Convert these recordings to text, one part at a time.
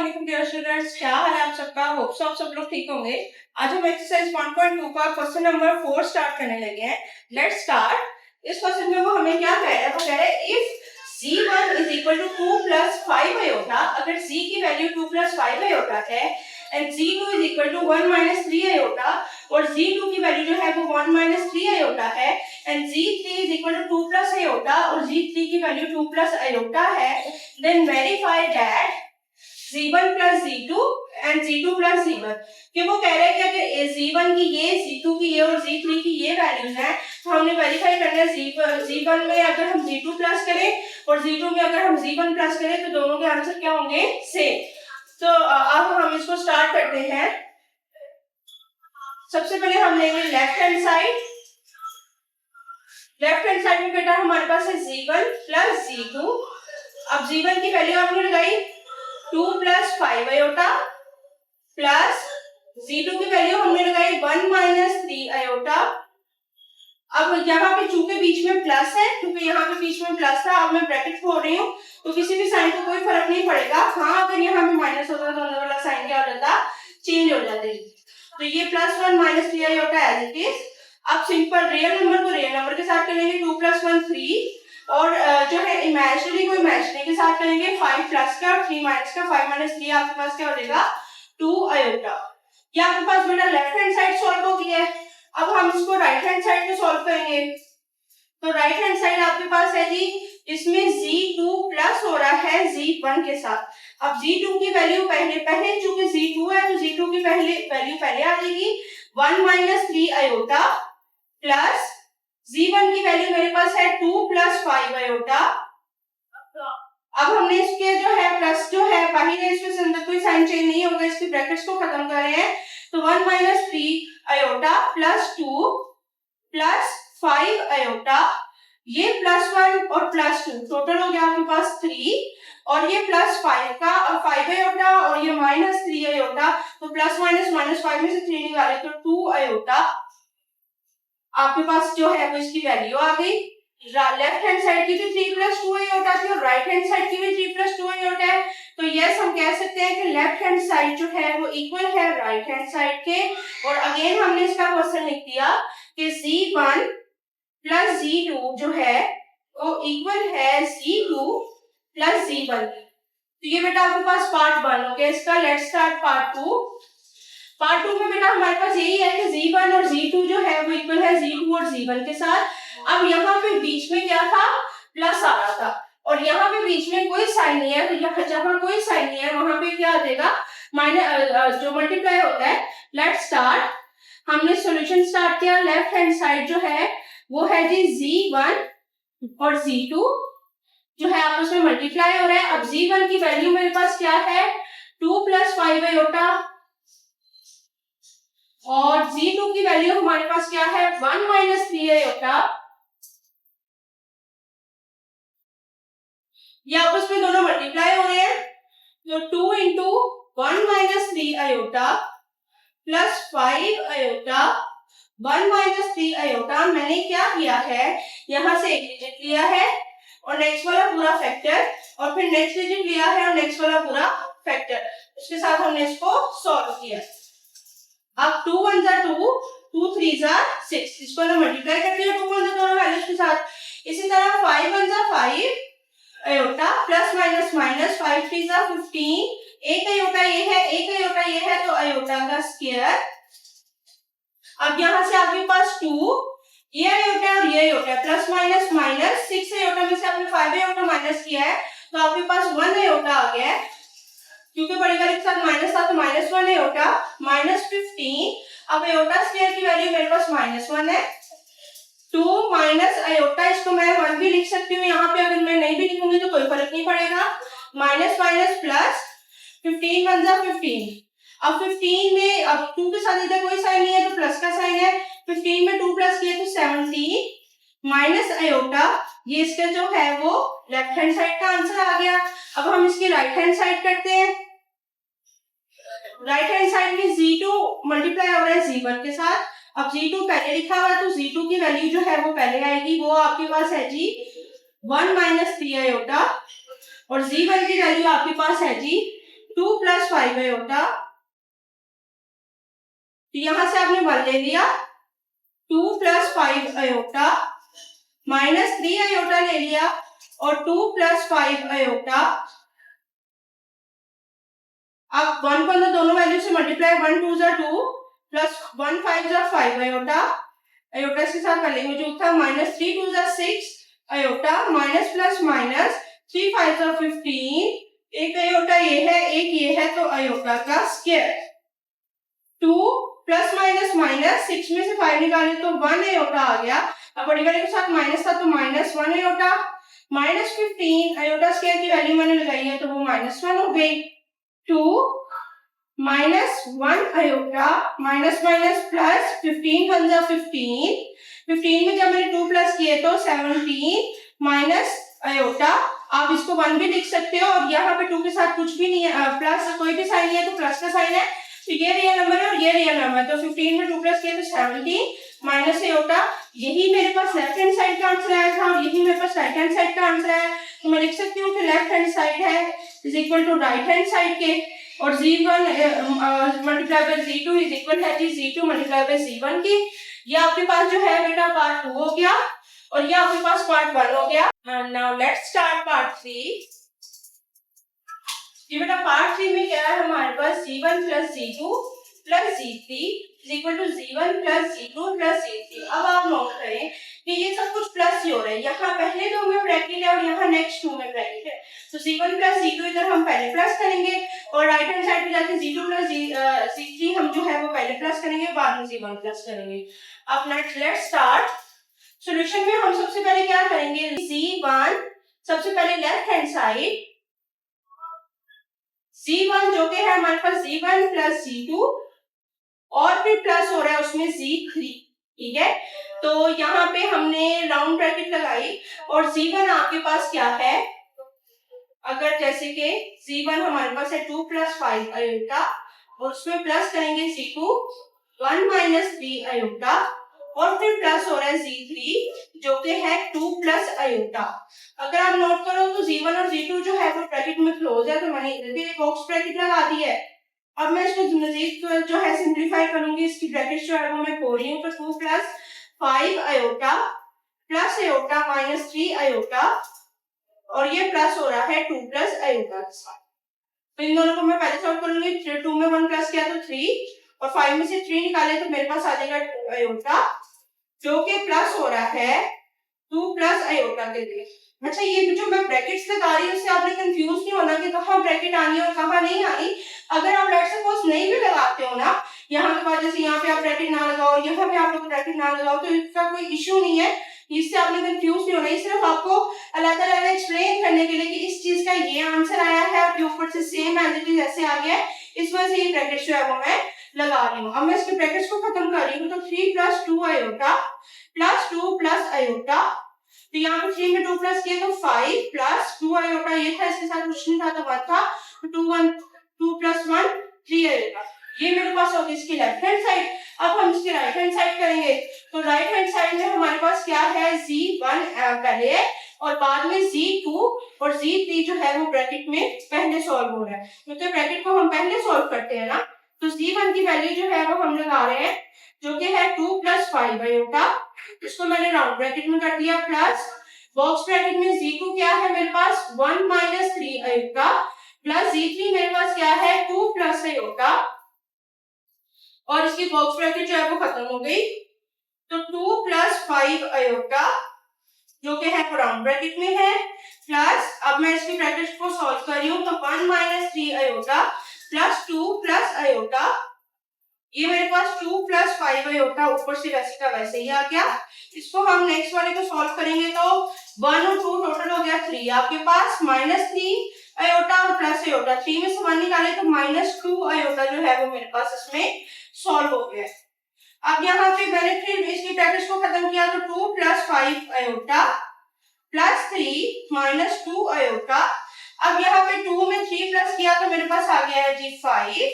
वालेकुम dear students, क्या हाल है आप सबका। होप सो आप सब लोग ठीक होंगे। आज हम एक्सरसाइज 1.2 का क्वेश्चन नंबर 4 स्टार्ट करने लगे हैं। Let's start. इस क्वेश्चन में वो हमें क्या कह रहा है, वो कह रहा है if z1 is equal to 2 plus 5 iota, अगर z की वैल्यू 2 plus 5 iota है and z2 is equal to 1 minus 3 iota और z2 की वैल्यू जो है वो 1 minus 3 iota है and z3 is equal to 2 plus iota और z3 की वैल्यू 2 plus iota है, then verify that z1 plus z2 and z2 plus z1। कि वो कह रहे हैं कि अगर z1 की ये, z2 की ये और z3 की ये वैल्यूज हैं तो हमने वेरीफाई करना है z1 में अगर हम z2 प्लस करें और z2 में अगर हम z1 प्लस करें तो दोनों के आंसर क्या होंगे, सेम। तो अब हम इसको स्टार्ट करते हैं। सबसे पहले हम लेंगे left hand side. Left hand side में बेटा हमारे पास है z1 प्लस z2। अब z1 की वैल्यू आपने लगाई 2 plus 5 iota प्लस z2 की वैल्यू हमने लगाई 1 minus 3 iota। अब यहाँ पे चूंकि बीच में प्लस है, क्योंकि यहाँ पे बीच में प्लस था, अब मैं ब्रैकेट खोल रही हूँ तो किसी भी साइन को कोई फर्क नहीं पड़ेगा। हाँ, अगर यहाँ पे माइनस होता तो अंदर वाला साइन क्या हो जाता, चेंज हो जाते। तो ये plus 1 minus 3 iota as it is. अब सिंपल रियल नंबर को रियल नंबर के साथ करेंगे, 2 plus 1 3 और जो है इमेजिनरी को इमेजिनरी के साथ करेंगे, 5 प्लस का और 3 माइनस का। 5 minus 3 आपके पास क्या हो जाएगा, 2 iota। ये आपके पास बेटा लेफ्ट हैंड साइड सॉल्व हो गया है। अब हम इसको राइट हैंड साइड में सॉल्व करेंगे। तो राइट हैंड साइड आपके पास है जी, इसमें z2 प्लस हो रहा है z1 के साथ। अब z2 की वैल्यू पहले चूंकि z2 है तो z2 की वैल्यू पहले आ जाएगी 1 minus 3 iota प्लस z1 की वैल्यू मेरे पास है 2 plus 5 iota। अब हमने इसके जो है प्लस जो है बाहर है, इसमें अंदर कोई साइन चेंज नहीं होगा, इसकी ब्रैकेट्स को खत्म कर रहे हैं। तो 1 minus 3 iota plus 2 plus 5 iota, ये प्लस 1 और प्लस 2 टोटल हो गया आपके पास 3 और ये प्लस 5 का और 5 iota और ये माइनस 3 iota। तो प्लस माइनस माइनस 5 में से 3 निकाले तो 2 iota आपके पास जो है वो इसकी वैल्यू आ गई। लेफ्ट हैंड साइड की भी 3 plus 2 iota थी और राइट हैंड साइड की भी 3 plus 2 iota है। तो यस, हम कह सकते हैं कि लेफ्ट हैंड साइड जो है वो इक्वल है राइट हैंड साइड के। और अगेन हमने इसका क्वेश्चन लिख दिया कि z1 प्लस z2 जो है वो इक्वल है z2 प्लस z1। तो ये बेटा आपके पास पार्ट 1 हो गया इसका। Let's start part 2। पार्ट 2 में बेटा हमारे पास यही है कि z1 और z2 जो है वो इक्वल है z2 और z1 के साथ। अब यहाँ पे बीच में क्या था, प्लस आ रहा था और यहाँ पे बीच में कोई साइन नहीं है, तो यहाँ जहाँ कोई साइन नहीं है वहां पे क्या आ जाएगा, माइनस जो मल्टीप्लाई होता है। Let's start. हमने सॉल्यूशन स्टार्ट किया। लेफ्ट हैंड साइड जो है वो है जी z1 और z2 जो है आपस में मल्टीप्लाई हो रहा है। अब z1 की वैल्यू मेरे पास क्या है, 2 plus 5 iota और z2 की वैल्यू हमारे पास क्या है, 1 minus 3 iota। ये आपस में दोनों मल्टीप्लाई हो रहे हैं। तो 2 into 1 minus 3 iota plus 5 iota 1 minus 3 iota। मैंने क्या किया है, यहाँ से एक डिजिट लिया है और नेक्स्ट वाला पूरा फैक्टर और फिर नेक्स्ट डिजिट लिया है और नेक्स्ट वाला पूरा फैक्टर, उसके साथ हमने इसको सॉल्व किया। अब 2 1 जा 2, 2 3 जा 6, इसको ना मल्टीप्लाई करते हैं 2 1 दोनों वैल्यूज के साथ। इसी तरह 5 1 जा 5 आयोटा प्लस माइनस माइनस 5 3 जा 15, एक आयोटा ये है एक आयोटा ये है तो आयोटा का स्क्वायर। अब यहाँ से आपके पास 2, ये आयोटा और ये iota plus minus minus 6 iota में से आपने 5 आयोटा माइनस किया है तो आपके पास 1 आयोटा आ गया है, क्योंकि बड़ी वाले के साथ माइनस था तो माइनस 1 आयोटा माइनस 15। अब आयोटा स्क्वायर की वैल्यू मेरे पास माइनस 1 है। 2 माइनस आयोटा, इसको मैं 1 भी लिख सकती हूँ यहाँ पे, अगर मैं नहीं भी लिखूंगी तो कोई फर्क नहीं पड़ेगा। माइनस माइनस प्लस 15 1 जा 15। अब 15 में अब 2 के साथ इधर कोई साइन नहीं है तो प्लस का साइन है। 15 में 2 प्लस किया तो 17 माइनस आयोटा, ये इसका जो है वो लेफ्ट हैंड साइड का आंसर आ गया। अब हम इसकी राइट हैंड साइड करते हैं। राइट हैंड साइड में z2 मल्टीप्लाई हो रहा है z1 के साथ। अब z2 पहले लिखा हुआ है तो z2 की वैल्यू जो है वो पहले आएगी, वो आपके पास है जी 1 minus 3 iota और z1 की वैल्यू आपके पास है जी 2 plus 5 आयोटा, तो यहां से आपने 1 ले लिया, 2 प्लस 5 आयोटा माइनस 3 आयोटा ले लिया और 2 प्लस 5 आयोटा। अब 1 को अंदर दोनों वैल्यू से मल्टीप्लाई, 1 2 जा 2 प्लस 1 5 जा 5 आयोटा, आयोटा के साथ कर लेंगे जो था माइनस 3 2 जा 6 आयोटा माइनस प्लस माइनस 3 5 जा 15, एक आयोटा ये है एक ये है तो आयोटा का स्क्वायर। 2 प्लस माइनस माइनस 6 में से 5 निकाले तो 1 आयोटा आ गया, अब बड़ी वाले के साथ माइनस था तो minus 1 iota, minus 15 iota square की वैल्यू मैंने लगाई है तो वो माइनस 1 हो गई। 2 minus 1 iota minus minus plus 15 1 जा 15, 15 में जब मैंने 2 प्लस किए तो 17 माइनस आयोटा, आप इसको 1 भी लिख सकते हो और यहाँ पे 2 के साथ कुछ भी नहीं है, प्लस कोई भी साइन नहीं है तो प्लस का साइन है, तो ये रियल नंबर है और ये रियल नंबर है, तो 15 में 2 प्लस किए तो 17 माइनस आयोटा। यही मेरे पास लेफ्ट हैंड साइड का आंसर आया था और यही मेरे पास राइट हैंड साइड का आंसर है, तो मैं लिख सकती हूँ कि लेफ्ट हैंड साइड है is equal to right hand side के, और z1 multiply by z2 is equal है z2 मल्टीप्लाई बाय z1 की। ये आपके पास जो है बेटा पार्ट 2 हो गया और ये आपके पास पार्ट 1 हो गया। And now let's start part 3। ये बेटा पार्ट 3 में क्या है हमारे पास z1 plus z2 plus z3 is equal to z1 plus z2 plus z3। अब आप नोट करें कि ये सब कुछ प्लस ही हो रहा है, यहाँ पहले 2 में ब्रैकेट है और यहाँ नेक्स्ट 2 में ब्रैकेट है, तो z1 प्लस z2 इधर हम पहले प्लस करेंगे और राइट हैंड साइड पे जाके z2 प्लस z3 हम जो है वो पहले प्लस करेंगे बाद में z1 प्लस करेंगे। अब लेट्स स्टार्ट। सॉल्यूशन में हम सबसे पहले क्या करेंगे, z1 सबसे पहले लेफ्ट हैंड साइड z1 जो कि है हमारे पास z1 प्लस z2 और फिर प्लस हो रहा है उसमें z3, ठीक है, तो यहाँ पे हमने राउंड ब्रैकेट लगाई और z1 आपके पास क्या है, अगर जैसे कि z1 हमारे पास है 2 प्लस 5 आयोटा और उसमें प्लस करेंगे z2 1 माइनस 3 आयोटा और फिर प्लस हो रहा है z3 जो कि है 2 प्लस आयोटा। अगर आप नोट करो तो z1 और z2 जो है वो ब्रैकेट में क्लोज है, तो मैंने इधर भी एक बॉक्स ब्रैकेट लगा दी है। अब मैं इसको मजीद जो है सिंप्लीफाई करूंगी, इसकी ब्रैकेट जो है वो मैं खोल रही हूँ, तो 2 plus 5 iota plus iota minus 3 iota और ये प्लस हो रहा है 2 प्लस आयोटा के साथ, तो इन दोनों को मैं पहले सॉल्व करूंगी। 2 में 1 प्लस किया तो 3 और 5 में से 3 निकाले तो मेरे पास आ जाएगा 2 आयोटा जो कि प्लस हो रहा है 2 प्लस आयोटा के लिए। अच्छा, ये जो मैं ब्रैकेट्स लगा रही हूँ उससे आपने कंफ्यूज नहीं होना कि कहाँ ब्रैकेट आनी है और कहाँ नहीं आनी। अगर आप लेट्स सपोज नहीं भी लगाते हो ना, यहाँ के बाद जैसे यहाँ पे आप ब्रैकेट ना लगाओ, यहाँ पे आप लोग ब्रैकेट ना लगाओ, तो इसका कोई इश्यू नहीं है, इससे आपने कंफ्यूज नहीं होना। सिर्फ आपको अलग अलग एक्सप्लेन करने के लिए कि इस चीज का ये आंसर आया है और जो ऊपर से सेम एज इट इज ऐसे आ गया है, इस वजह से ये ब्रैकेट जो है वो मैं लगा रही हूँ। अब मैं इसके ब्रैकेट्स को खत्म कर रही हूँ, तो 3 plus 2 iota plus 2 plus iota, तो यहाँ पे 3 में 2 प्लस किया तो 5 प्लस 2 आयोटा, ये था इसके साथ कुछ नहीं था तो 1 था, तो 2 प्लस 1 3 आयोटा, ये मेरे पास होगी इसकी लेफ्ट हैंड साइड। अब हम इसकी राइट हैंड साइड करेंगे, तो राइट हैंड साइड में हमारे पास क्या है, z1 पहले और बाद में z2 और z3 जो है वो ब्रैकेट में पहले सॉल्व हो रहा है, क्योंकि ब्रैकेट को हम पहले सॉल्व करते हैं ना, तो z1 की वैल्यू जो है वो हम लगा रहे हैं जो कि है 2 प्लस 5 आयोटा, इसको मैंने राउंड ब्रैकेट में कर दिया, प्लस बॉक्स ब्रैकेट में z2 क्या है मेरे पास 1 माइनस 3 आयोटा प्लस z3 मेरे पास क्या है 2 प्लस आयोटा, और इसकी बॉक्स ब्रैकेट जो है वो खत्म हो गई, तो 2 प्लस 5 आयोटा जो कि है राउंड ब्रैकेट में है, प्लस अब मैं इसकी ब्रैकेट को सॉल्व कर रही हूँ, तो 1 minus 3 iota plus 2 plus iota, ये मेरे पास 2 प्लस 5 आयोटा ऊपर से वैसे का वैसे ही आ गया। इसको हम नेक्स्ट वाले को सॉल्व करेंगे तो 1 और 2 टोटल हो गया 3, आपके पास माइनस 3 आयोटा और प्लस आयोटा, 3 में से 1 निकाले तो माइनस 2 आयोटा जो है वो मेरे पास इसमें सॉल्व हो गया। अब यहाँ पे मैंने फिर इसकी ब्रैकेट्स को खत्म किया, तो 2 plus 5 iota plus 3 minus 2 iota, अब यहाँ पे 2 में 3 प्लस किया तो मेरे पास आ गया है जी 5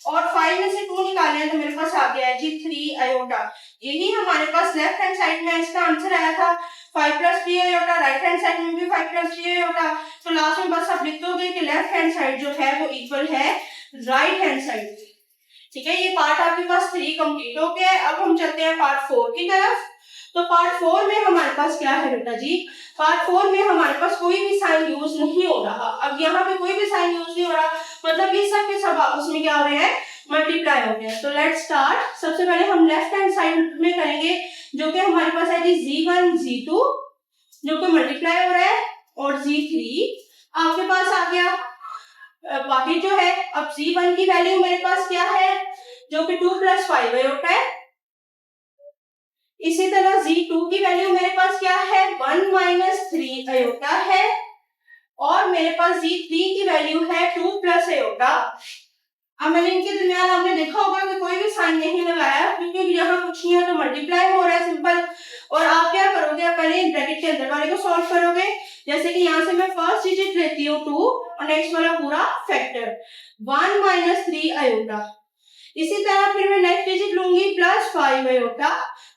और 5 में से 2 निकाले तो मेरे पास आ गया है जी 3 आयोटा। यही हमारे पास लेफ्ट हैंड साइड में इसका आंसर आया था 5 plus 3 iota, right hand side में भी 5 प्लस 3 आयोटा, तो लास्ट में बस आप लिख दोगे कि लेफ्ट हैंड साइड जो है वो इक्वल है राइट हैंड साइड। ठीक है, ये पार्ट आपके पास 3 कंप्लीट हो गया है। अब हम चलते हैं पार्ट 4 की तरफ। तो पार्ट 4 में हमारे पास क्या है बेटा जी, पार्ट 4 में हमारे पास कोई भी साइन यूज नहीं हो रहा। अब यहाँ पे कोई भी साइन यूज नहीं हो रहा, मतलब ये सब के सब आपस में क्या हो रहे हैं, मल्टीप्लाई हो गया। तो लेट्स स्टार्ट। सबसे पहले हम लेफ्ट हैंड साइड में करेंगे, जो कि हमारे पास है जी Z1 Z2 जो कि मल्टीप्लाई हो रहा है, और Z3 आपके पास आ गया। बाकी जो है, अब Z1 की वैल्यू मेरे पास क्या है, जो कि 2 + 5 होता है। इसी तरह Z2 की वैल्यू मेरे पास क्या है, 1 - 3 अयोटा है, और मेरे पास Z3 की वैल्यू है 2 + अयोटा। अब मैंने इनके दरमियान आपने देखा होगा कि कोई भी साइन नहीं लगाया, क्योंकि यहाँ कुछ नहीं है तो मल्टीप्लाई हो रहा है सिंपल। और आप क्या करोगे, आप पहले ब्रैकेट के अंदर वाले को सॉल्व करोगे। जैसे कि यहाँ से मैं फर्स्ट डिजिट लेती हूँ 2 और नेक्स्ट वाला पूरा फैक्टर 1 - 3 अयोटा। इसी तरह फिर मैं नेक्स्ट डिजिट लूंगी +5 अयोटा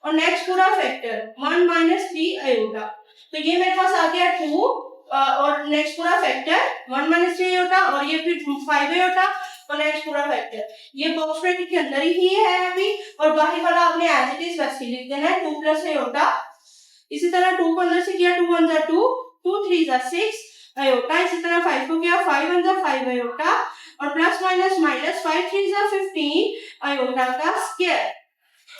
और नेक्स्ट पूरा फैक्टर 1 - 3 अयोटा। तो ये मेरे पास आ गया 2 और नेक्स्ट पूरा फैक्टर 1 - 3 अयोटा, और ये फिर 5 अयोटा और नेक्स्ट पूरा फैक्टर। ये बॉक्स ब्रैकेट के अंदर ही है अभी, और बाकी वाला आपने एज इट इज वैसे लिख देना है 2 + अयोटा। इसी तरह 2 को अंदर से किया 2 × 1 2, 2 3 = 6 अयोटा। इसी तरह 5 को किया 5 × 1 5 अयोटा, और प्लस माइनस माइनस 5 3 = 15 अयोटा का स्क्वायर।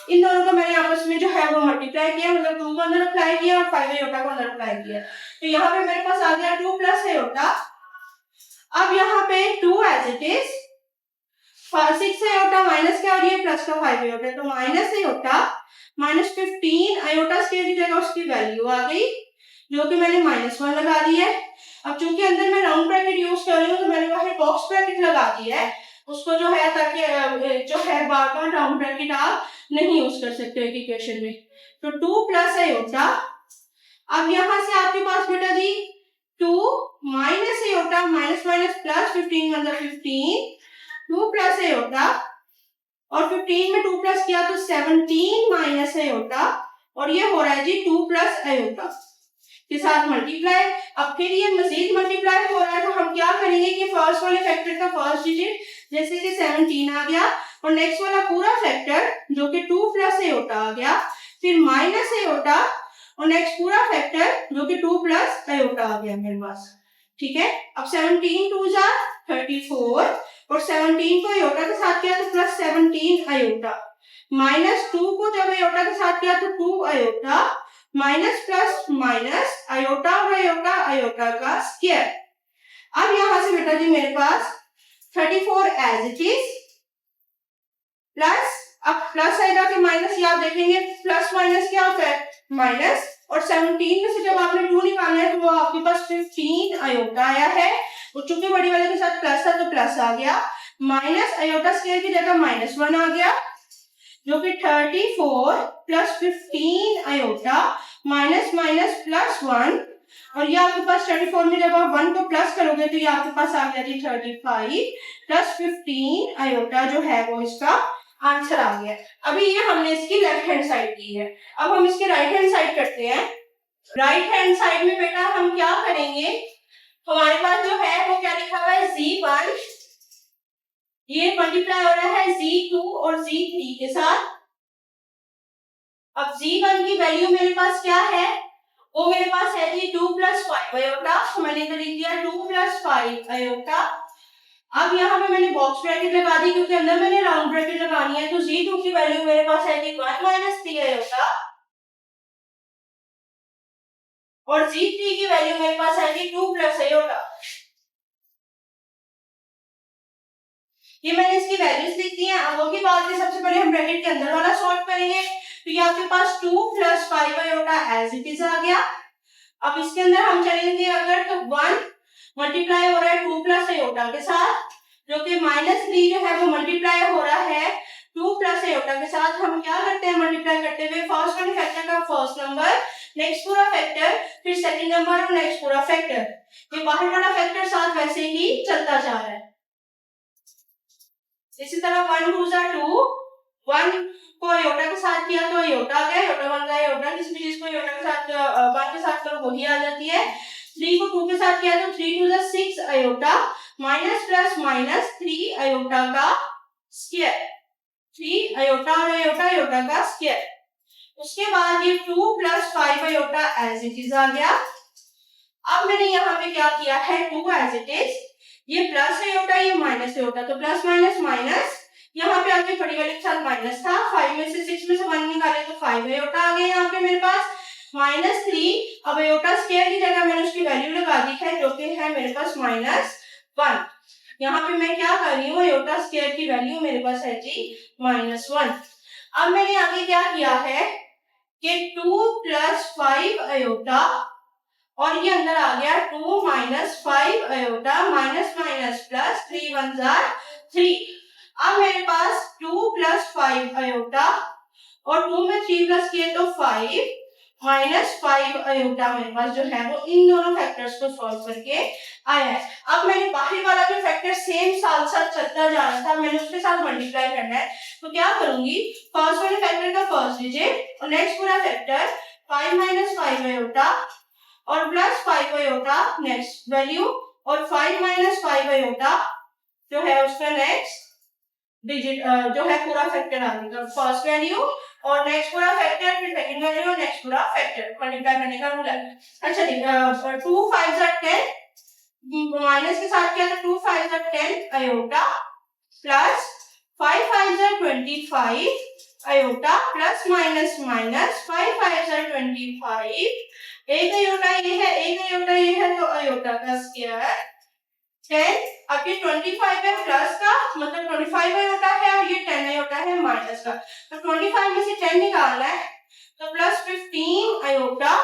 इन दोनों को मैंने आपस में जो है वो मल्टीप्लाई किया, मतलब 2 को अंदर अप्लाई किया और 5 अयोटा को अंदर अप्लाई किया। तो यहाँ पे मेरे पास आ गया 2 + अयोटा। अब यहाँ पे 2 as it is, 6 iota minus क्या, और ये प्लस का 5 अयोटा, तो माइनस अयोटा -15 अयोटा स्क्वायर की जगह उसकी वैल्यू आ गई, जो कि मैंने -1 लगा दी है। अब चूंकि अंदर मैं राउंड ब्रैकेट यूज कर रही हूँ, तो मैंने वहां बॉक्स ब्रैकेट लगा दिया है उसको, जो है ताकि जो है बार बार राउंड ब्रैकेट आप नहीं यूज कर सकते एक इक्वेशन में। तो 2 + अयोटा। अब यहाँ से आपके पास बेटा जी 2 minus iota minus minus plus 15 मतलब 15, 2 + अयोटा, और 15 में 2 प्लस किया तो 17 माइनस अयोटा, और ये हो रहा है जी 2 + अयोटा के साथ मल्टीप्लाई। अब फिर ये मजीद मल्टीप्लाई हो रहा है, तो हम क्या करेंगे कि फर्स्ट वाले फैक्टर का फर्स्ट डिजिट जैसे कि 17 आ गया, और नेक्स्ट वाला पूरा फैक्टर जो कि 2 + अयोटा आ गया, फिर माइनस अयोटा, और नेक्स्ट पूरा फैक्टर जो कि 2 + अयोटा आ गया मेरे पास। ठीक है, अब 17 2 = 34, और 17 को अयोटा के साथ किया तो +17 अयोटा, -2 को जब अयोटा के साथ किया तो 2 iota, minus plus minus iota और अयोटा अयोटा का स्क्वायर। अब यहां से बेटा जी मेरे पास 34 एज इट इज, प्लस, अब प्लस आएगा कि माइनस, ये आप देखेंगे प्लस माइनस क्या होता है, माइनस, और 17 में से जब आपने 2 निकालना है तो वो आपके पास 15 अयोटा आया है, और चूंकि बड़ी वाले के साथ प्लस था तो प्लस आ गया, माइनस अयोटा स्क्वायर की जगह -1 आ गया, जो कि 34 + 15 अयोटा माइनस माइनस +1, और ये आपके पास 34 में जब आप 1 को प्लस करोगे तो ये आपके पास आ गया जी 35 + 15 अयोटा, जो है वो इसका आंसर आ गया। अभी ये हमने इसकी लेफ्ट हैंड साइड की है। अब हम इसके राइट हैंड साइड करते हैं। राइट हैंड साइड में बेटा हम क्या करेंगे, हमारे पास जो है वो क्या लिखा हुआ है Z1, ये मल्टीप्लाई हो रहा है Z2 और Z3 के साथ। अब Z1 की वैल्यू मेरे पास क्या है, वो मेरे पास है जी 2 + 5 अयोटा, तो मैंने इधर लिख दिया 2 + 5 अयोटा। अब यहाँ पे मैंने बॉक्स ब्रैकेट लगा दी क्योंकि अंदर मैंने राउंड ब्रैकेट लगानी है, तो Z2 की वैल्यू मेरे पास है जी 1 - 3 अयोटा, और Z3 की वैल्यू मेरे पास है जी 2 + अयोटा। ये मैंने इसकी वैल्यूज लिख दी हैं। अब वो की बात है, सबसे पहले हम ब्रैकेट के अंदर वाला सॉल्व करेंगे, तो ये आपके पास 2 + 5 अयोटा एज इट इज आ गया। अब इसके अंदर हम चलेंगे अगर तो 1 मल्टीप्लाई हो रहा है 2 + अयोटा के साथ, जो कि -3 जो है वो मल्टीप्लाई हो रहा है 2 + अयोटा के साथ। हम क्या करते हैं मल्टीप्लाई करते हुए, फर्स्ट वाले फैक्टर का फर्स्ट नंबर, नेक्स्ट पूरा फैक्टर, फिर सेकंड नंबर और नेक्स्ट पूरा फैक्टर। ये बाहर वाला फैक्टर साथ वैसे ही चलता जा रहा है। इसी तरह 1 2 = 2, 1 को अयोटा के साथ किया तो अयोटा आ गया, अयोटा बन गया अयोटा, किसी भी चीज को अयोटा के साथ 1 के साथ करो वही आ जाती है। 3 को 2 के साथ किया तो 3 2 = 6 iota, minus plus minus 3 iota का स्क्वायर, 3 आयोटा और आयोटा आयोटा का स्क्वायर। उसके बाद ये 2 plus 5 iota as it is आ गया। अब मैंने यहाँ पे क्या किया है 2 एज इट इज, ये प्लस आयोटा ये माइनस आयोटा, तो प्लस माइनस माइनस, यहाँ पे आगे बड़ी वाले के साथ माइनस था, 5 में से 6 में से 1 निकाले तो 5 आयोटा आ गया यहाँ पे मेरे पास माइनस 3। अब आयोटा स्क्वायर की जगह मैंने उसकी वैल्यू लगा दी है जो कि है मेरे पास -1। यहाँ पे मैं क्या कर रही हूँ, आयोटा स्क्वायर की वैल्यू मेरे पास है जी -1। अब मैंने आगे क्या किया है कि 2 प्लस 5 आयोटा और ये अंदर आ गया 2 minus 5 iota, minus minus plus, 3 1 3। अब मेरे पास 2 प्लस 5 आयोटा और 2 में 3 प्लस किए तो 5 माइनस 5 आयोटा मेरे पास जो है वो इन दोनों फैक्टर्स को सॉल्व करके आया है। अब मैंने बाहरी वाला जो फैक्टर सेम साथ साथ चलता जा रहा था, मैंने उसके साथ मल्टीप्लाई करना है, तो क्या करूंगी, फर्स्ट वाले फैक्टर का फर्स्ट डिजिट और नेक्स्ट पूरा फैक्टर 5 माइनस 5 आयोटा और प्लस 5 आयोटा नेक्स्ट वैल्यू और 5 माइनस 5 आयोटा जो है उसका नेक्स्ट डिजिट जो है पूरा फैक्टर आ जाएगा, फर्स्ट वैल्यू और नेक्स्ट पूरा फैक्टर, फिर सेकंड वैल्यू और नेक्स्ट पूरा फैक्टर मल्टीप्लाई करने का रूल है। अच्छा ठीक, 2 5 10 माइनस के साथ क्या था, 2 5 10 iota plus 5 5 25 iota plus minus minus 5 5 25, एक आयोटा ये है, एक आयोटा ये है, तो आयोटा का स्क्वायर 10। अब ये 25 है प्लस का, मतलब 25 आयोटा है और ये 10 आयोटा है माइनस का, तो 25 में से 10 निकालना है, तो प्लस 15 आयोटा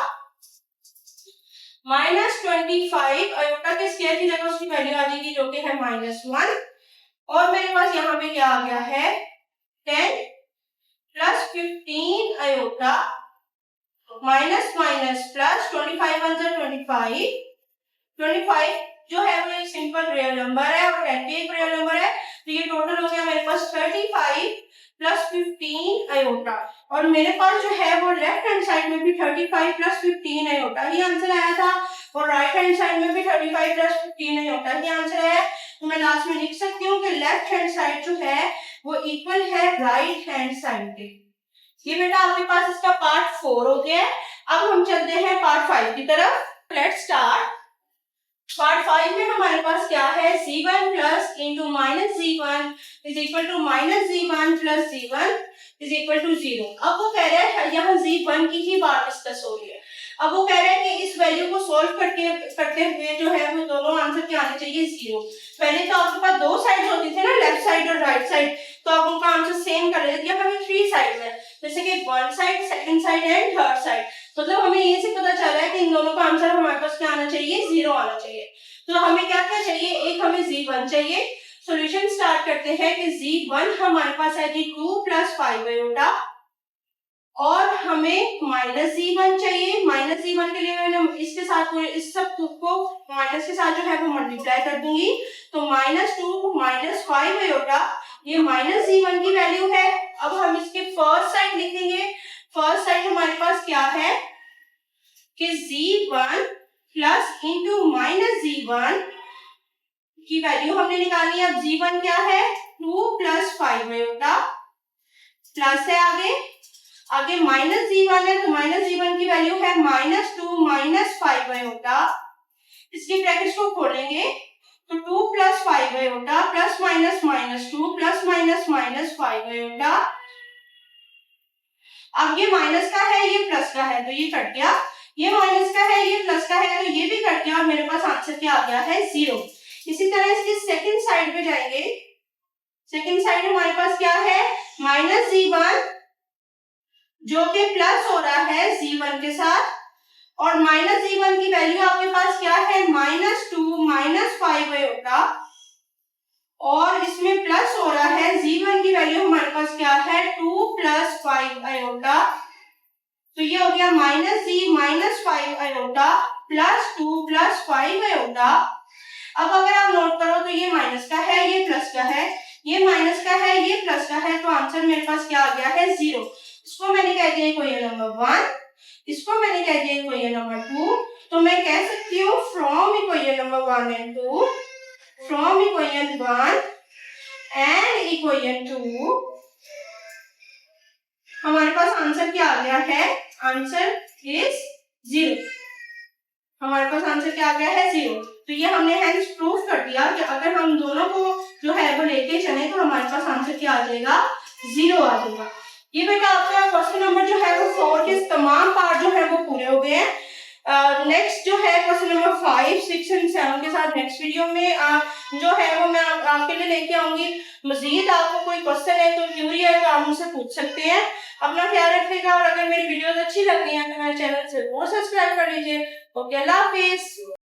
माइनस 25 आयोटा के स्क्वायर की जगह उसकी वैल्यू आ जाएगी जो कि है -1। और मेरे पास यहाँ पे क्या आ गया है 10 plus 15 iota minus minus plus 25 1 25, 25 जो है वो एक सिंपल रियल नंबर है और 10 भी एक रियल नंबर है, तो ये टोटल हो गया मेरे पास 35 प्लस 15 आयोटा। और मेरे पास जो है वो लेफ्ट हैंड साइड में भी 35 प्लस 15 आयोटा ही आंसर आया था और राइट हैंड साइड में भी 35 प्लस 15 आयोटा ही आंसर है। तो मैं लास्ट में लिख सकती हूँ कि लेफ्ट हैंड साइड जो है वो इक्वल है राइट हैंड साइड के। ये बेटा आपके पास इसका पार्ट 4 हो गया है। अब हम चलते हैं पार्ट 5 की तरफ। Let's start. पार्ट 5 में हमारे पास क्या है, z1 plus into minus z1 is equal to minus z1 plus z1 is equal to 0। अब वो कह रहा है यहाँ z1 की ही बात डिस्कस हो रही है। अब वो कह रहा है कि इस वैल्यू को सोल्व करते हुए जो है वो दोनों आंसर क्या आने चाहिए 0। पहले तो आपके पास दो साइड होती थी ना, लेफ्ट साइड और राइट साइड, तो आप उनका आंसर सेम कर लेते हैं। हमें 3 साइड है, जैसे कि one side, second side and third side, मतलब हमें ये से पता चल रहा है कि इन दोनों का आंसर हमारे पास क्या आना चाहिए, 0 आना चाहिए। तो हमें क्या क्या चाहिए, एक हमें z1 चाहिए। सॉल्यूशन स्टार्ट करते हैं कि z1 हमारे पास है जी 2 प्लस 5 आयोटा और हमें माइनस z1 चाहिए। माइनस z1 के लिए मैंने इसके साथ इस सब को माइनस के साथ जो है वो मल्टीप्लाई कर दूंगी, तो -2 माइनस 5 आयोटा, ये माइनस z1 की वैल्यू है। अब हम इसके फर्स्ट साइड लिखेंगे। फर्स्ट साइड हमारे पास क्या है कि z1 plus into minus z1 की वैल्यू हमने निकालनी है। अब z1 क्या है 2 प्लस 5 आयोटा, प्लस है आगे माइनस z1 है, तो माइनस z1 की वैल्यू है -2 माइनस 5 आयोटा। इसकी ब्रैकेट्स को खोलेंगे तो 2 plus 5 iota plus minus -2 plus minus -5 iota. अब ये माइनस का है, ये प्लस का है, तो ये कट गया। ये माइनस का है, ये प्लस का है, तो ये भी कट गया और मेरे पास आंसर क्या आ गया है 0। इसी तरह इसकी सेकंड साइड पे जाएंगे। सेकंड साइड हमारे पास क्या है माइनस z1 जो कि प्लस हो रहा है z1 के साथ, और माइनस z1 की वैल्यू आपके पास क्या है -2 माइनस 5 आयोटा, और इसमें प्लस हो रहा है z1 की वैल्यू हमारे पास क्या है 2 प्लस 5 आयोटा, तो ये हो गया -z minus 5 iota plus 2 plus 5 iota. अब अगर आप नोट करो तो ये माइनस का है, ये प्लस का है, ये माइनस का है, ये प्लस का है, तो आंसर मेरे पास क्या आ गया है 0। इसको मैंने कह दिया इक्वेशन नंबर 1, इसको मैंने कह दिया इक्वेशन नंबर 2। तो मैं कह सकती हूँ from equation number 1 and 2 from equation 1 and equation 2 हमारे पास आंसर क्या आ गया है? Answer is 0। हमारे पास आंसर क्या आ गया है? 0। तो ये हमने हेंस प्रूफ कर दिया कि अगर हम दोनों को जो है वो लेके चले तो हमारे पास आंसर क्या आ जाएगा? 0 आ जाएगा। ये बेटा आपका क्वेश्चन नंबर जो है वो 4 के तमाम पार्ट जो है वो पूरे हो गए हैं। नेक्स्ट जो है क्वेश्चन नंबर 5, 6 एंड 7 के साथ नेक्स्ट वीडियो में जो है वो मैं आपके लिए लेके आऊंगी। मजीद आपको कोई क्वेश्चन है तो क्यूरी है तो आप मुझसे पूछ सकते हैं। अपना ख्याल रखिएगा और अगर मेरी वीडियोस अच्छी लग रही हैं तो मेरे चैनल से जरूर सब्सक्राइब कर लीजिए। ओके, अल्लाह हाफिज।